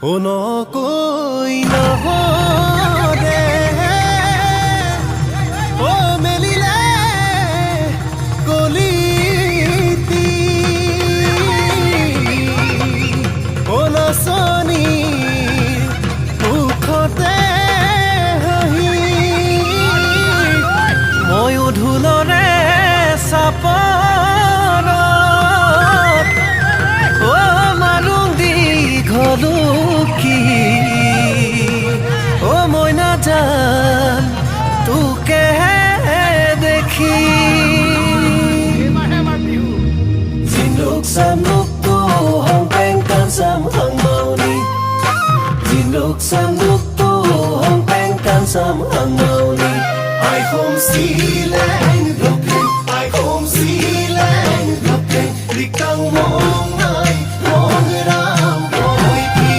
নকৈ নহৰে মেলিলে কলিতি নাচনী মুখতে হাঁহি ময়ো ঢোলৰে চাপৰত মাৰুং দীঘলুকি মই নাজান তোকেহে দেখি Jinluk samluk tu hong peng kan sam hang mau ni Jinluk samluk tu hong peng kan sam hang mau ni Ai không si lên lục lên ai không si lên lục lên đi căng mong ai mong người đam đôi khi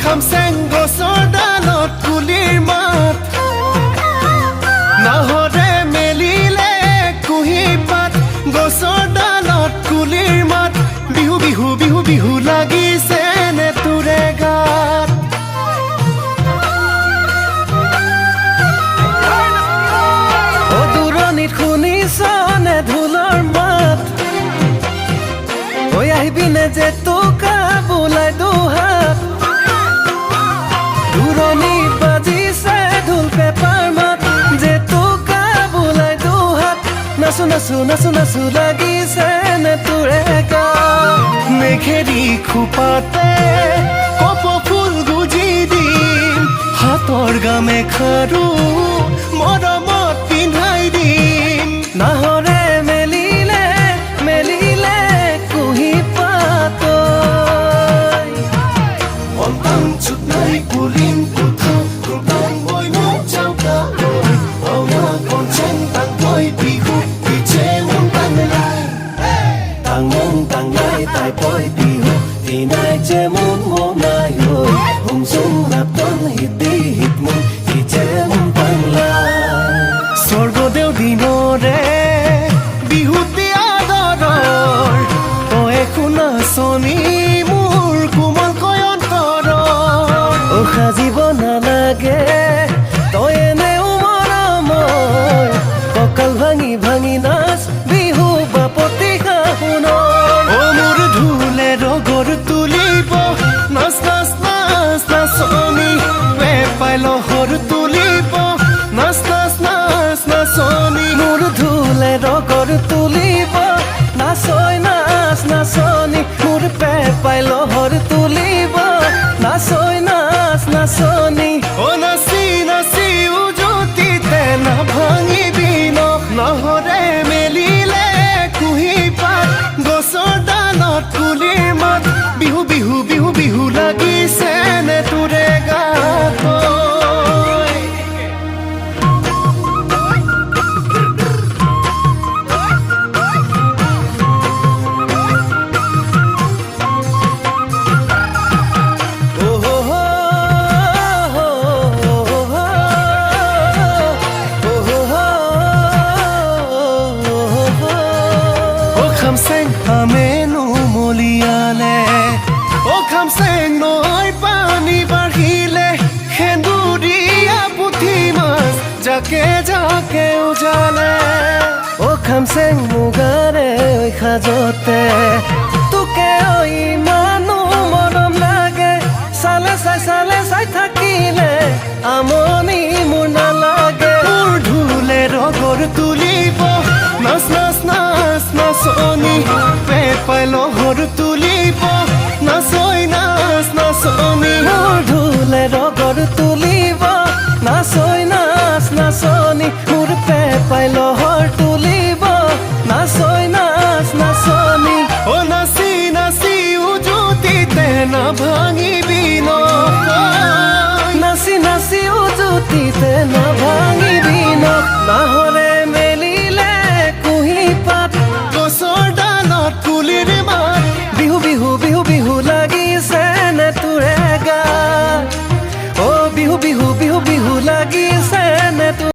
Kham seng gosor dalot kulir mat Nahore melile kuhi pat gosor dalot kulir mat Bihu bihu bihu bihu lagi sene ture gat O duronit khuni sone dhulor mat Oi ahibine je toka bulai duhat Duroni বাজিছে ঢোল paper মাত যে তোকা বুলাই দুহাত নাচো নাচো নাচো নাচো লাগিছে নে তোৰে গাত মেঘেৰি খোপাতে কপ ফুল গুজি দিম হাতৰ গামে খাৰু মৰমত পিন্ধাই দিম নাহৰে মেলিলে মেলিলে কুহি পাতৈ অন্তং চুত নাই কুলিম কুথা কুবাং বৈ মোক চাওকা অনা কনচেন তাং বৈ বিহু পিছে মন তাং লাই তাই বৈ বিহু দিনাই যে মন মনাই হৈ হুম চুম নাপন হিতি হিত মন পিছে মন পাংলাই স্বৰ্গদেউ দিনৰে বিহুতি আদৰৰ তই শুনা চনী মোৰ কোমল সাজিব নালাগে তই এনে মৰমৰ কঁকাল ভাঙি ভাঙি নাচ বিহু বাপতি শাহুনৰ মোৰ ঢোলে ৰগৰ তুলিব নাচ নাচ নাচ নাচনী পেপাই লহৰ তুলিব নাচ নাচ নাচ নাচনী মোৰ ঢোলে ৰগৰ তুলিব নাচই নাচ নাচনী মোৰ পেপাই লহৰ তুলিব নাচই নাচনী ও নাচি নাচি উজুতিতে নাভাঙিবি নহৰে মেলিলে কুহি পাত গছৰ ডালত কুলিৰ মাত বিহু বিহু বিহু বিহু লাগিছে নে তোৰে গাত Kham seng amenu moliale O kham seng noi pani barhile khenduria puthi mas jake jake ujale O kham seng mugare oi khajote tuke oi manu morom lage sale sai thakile amoni mur na lage mur dhule rogor tulibo nas nas nas নাচনী পেপাই লহৰ তুলিব নাচই নাচ নাচনী মোৰ ঢোলে ৰগৰ তুলিব নাচই নাচ নাচনী মোৰ পেপাই লহৰ তুলিব নাচই নাচ নাচনী ও নাচি নাচি উজুতিতে নাভাঙিবি নাচি নাচি উজুতিতে নাভাঙিবি নাহৰ